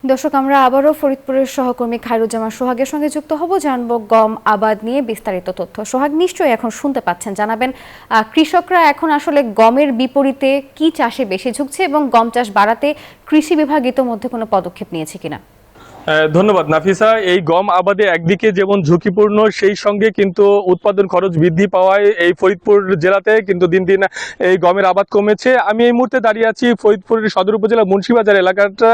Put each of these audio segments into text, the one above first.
দর্শক, আমরা আবারও ফরিদপুরের সহকর্মী খায়রুজ্জামান সোহাগের সঙ্গে যুক্ত হব, জানবো গম আবাদ নিয়ে বিস্তারিত তথ্য। সোহাগ, নিশ্চয়ই এখন শুনতে পাচ্ছেন, জানাবেন কৃষকরা এখন আসলে গমের বিপরীতে কি চাষে বেশি ঝুঁকছে এবং গম চাষ বাড়াতে কৃষি বিভাগ ইতোমধ্যে কোনো পদক্ষেপ নিয়েছে কিনা? ধন্যবাদ নাফিসা। এই গম আবাদে একদিকে যেমন ঝুঁকিপূর্ণ, সেই সঙ্গে কিন্তু উৎপাদন খরচ বৃদ্ধি পাওয়ায় এই ফরিদপুর জেলাতে কিন্তু দিন দিন এই গমের আবাদ কমেছে। আমি এই মুহূর্তে দাঁড়িয়ে আছি ফরিদপুরের সদর উপজেলা মুন্সিবাজার এলাকাটা,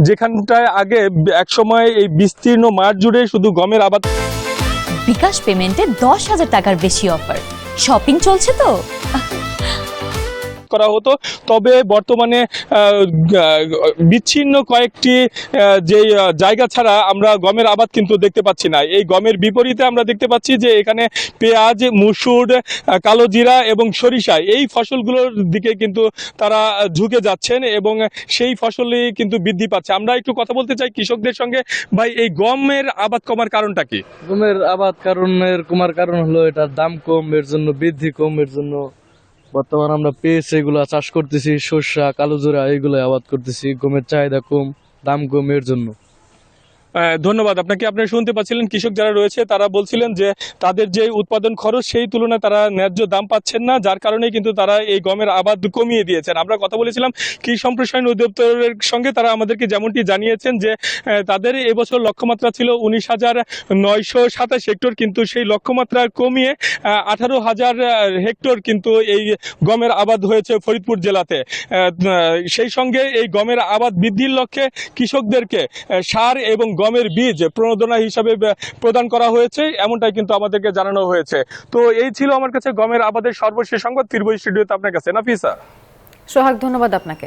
যেখানটায় আগে একসময় এই বিস্তীর্ণ মাঠ জুড়ে শুধু গমের আবাদ। বিকাশ পেমেন্টে 10,000 টাকার বেশি অফার, শপিং চলছে তো করা হতো, তবে বর্তমানে বিচ্ছিন্ন কয়েকটি যে জায়গা ছাড়া আমরা গমের আবাদ কিন্তু দেখতে পাচ্ছি না। এই গমের বিপরীতে আমরা দেখতে পাচ্ছি যে এখানে পেঁয়াজ, মসুর, কালো জিরা এবং সরিষা, এই ফসলগুলোর দিকে কিন্তু তারা ঝুঁকে যাচ্ছেন এবং সেই ফসলই কিন্তু বৃদ্ধি পাচ্ছে। আমরা একটু কথা বলতে চাই কৃষকদের সঙ্গে। ভাই, এই গমের আবাদ কমার কারণটা কি? গমের আবাদ কমার কারণ হলো এটার দাম কম, এর জন্য বৃদ্ধি কম, এর জন্য বর্তমানে আমরা পেঁয়াজ এগুলা চাষ করতেছি, সরষা, কালোজিরা এগুলো আবাদ করতেছি। গমের চাহিদা কম, দাম কম, এর জন্য। ধন্যবাদ আপনাকে। আপনি শুনতে পাচ্ছিলেন কৃষক যারা রয়েছে তারা বলছিলেন যে তাদের যে উৎপাদন খরচ সেই তুলনায় তারা ন্যায্য দাম পাচ্ছেন না, যার কারণে কিন্তু তারা এই গমের আবাদ কমিয়ে দিয়েছেন। আমরা কথা বলেছিলাম কৃষি সম্প্রসারণ অধিদপ্তরের সঙ্গে, তারা আমাদেরকে যেমনটি জানিয়েছেন যে তাদের এবছর লক্ষ্যমাত্রা ছিল 19,927 হেক্টর, কিন্তু সেই লক্ষ্যমাত্রা কমিয়ে 18,000 হেক্টর কিন্তু এই গমের আবাদ হয়েছে ফরিদপুর জেলাতে। সেই সঙ্গে এই গমের আবাদ বৃদ্ধির লক্ষ্যে কৃষকদেরকে সার এবং গমের বীজ প্রণোদনা হিসাবে প্রদান করা হয়েছে, এমনটাই কিন্তু আমাদেরকে জানানো হয়েছে। তো এই ছিল আমার কাছে গমের আবাদের সর্বশেষ সংবাদ। ফিরবো স্টুডিওতে আপনার কাছে। নাফিসা। সোহাগ, ধন্যবাদ আপনাকে।